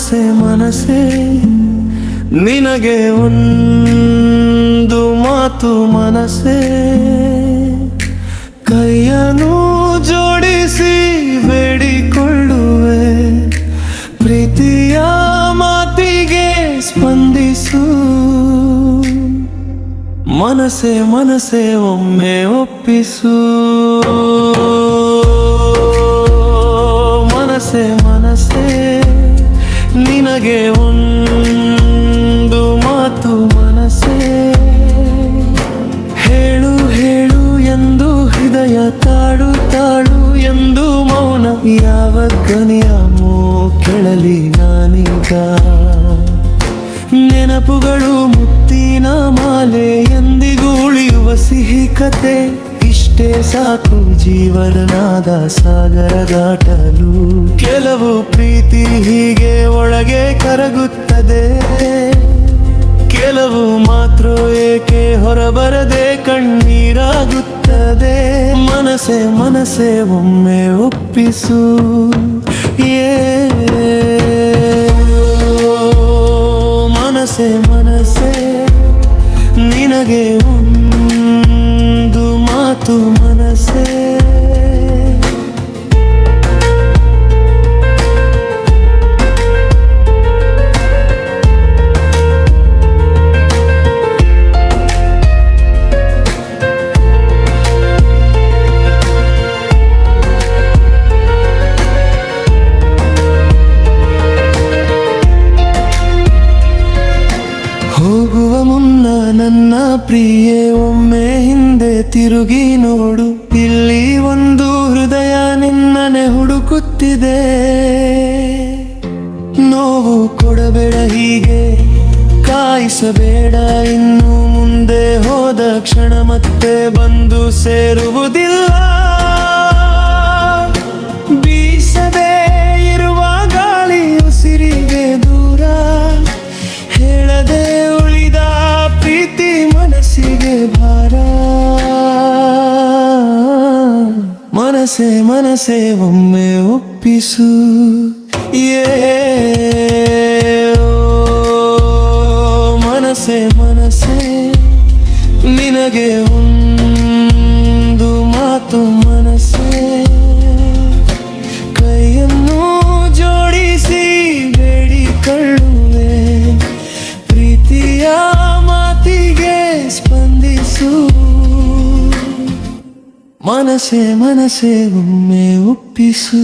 ಮನಸೆ ಮನಸೆ ನಿನಗೆ ಒಂದು ಮಾತು ಮನಸೆ, ಕೈಯನ್ನು ಜೋಡಿಸಿ ಬೇಡಿಕೊಳ್ಳುವೆ, ಪ್ರೀತಿಯ ಮಾತಿಗೆ ಸ್ಪಂದಿಸು. ಮನಸೆ ಮನಸೆ ಒಮ್ಮೆ ಒಪ್ಪಿಸು. ಮನಸೆ ಮನಸೆ ನಿನಗೆ ಒಂದು ಮಾತು ಮನಸೆ, ಹೇಳು ಹೇಳು ಎಂದು ಹೃದಯ ತಾಳು ತಾಳು ಎಂದು ಮೌನ, ಯಾವ ಧ್ವನಿಯ ಕೇಳಲಿ ನಾನೀಗ. ನೆನಪುಗಳು ಮುತ್ತಿನ ಮಾಲೆ, ಎಂದಿಗೂ ಉಳಿಯುವ ಸಿಹಿ ಕತೆ, ಇಷ್ಟೇ ಸಾಕು ಜೀವನದ ಸಾಗರ ದಾಟಲು. ಕೆಲವು ಪ್ರೀತಿ ಹೀಗೆ ಒಳಗೆ ಕರಗುತ್ತದೆ, ಕೆಲವು ಮಾತ್ರ ಏಕೆ ಹೊರಬರದೆ ಕಣ್ಣೀರಾಗುತ್ತದೆ. ಮನಸೆ ಮನಸೆ ಒಮ್ಮೆ ಒಪ್ಪಿಸು. ಮನಸೆ ಮನಸೆ ನಿನಗೆ ಒಂದು ಮಾತು ಮನಸೆ. ಹೋಗುವ ಮುನ್ನ ನನ್ನ ಪ್ರಿಯೆ ಒಮ್ಮೆ ಹಿಂದೆ ತಿರುಗಿ ನೋಡು, ಇಲ್ಲಿ ಒಂದು ಹೃದಯ ನಿನ್ನನೆ ಹುಡುಕುತ್ತಿದೆ. ನೋವು ಕೊಡಬೇಡ ಹೀಗೆ ಕಾಯಿಸಬೇಡ, ಇನ್ನು ಮುಂದೆ ಹೋದ ಕ್ಷಣ ಮತ್ತೆ ಬಂದು ಸೇರುವುದಿಲ್ಲ. ಬೀಸದೆ ಇರುವ ಗಾಳಿ ಉಸಿರಿಗೆ ದೂರ, ಹೇಳದೆ ಉಳಿದ ಪ್ರೀತಿ ಮನಸ್ಸಿಗೆ ಭಾರ. ಮನಸೆ ಮನಸೆ ಒಮ್ಮೆ ಒಪ್ಪಿಸು. ಮನಸೆ ಮನಸೆ ನಿನಗೆ ಒಂದು ಮಾತು ಮನಸೆ, ಕೈಯನ್ನು ಜೋಡಿಸಿ ಬೇಡಿಕೊಳ್ಳುವೆ, ಪ್ರೀತಿಯ ಮಾತಿಗೆ ಸ್ಪಂದಿಸು. ಮನಸೆ ಮನಸೆ ಒಮ್ಮೆ ಒಪ್ಪಿಸು.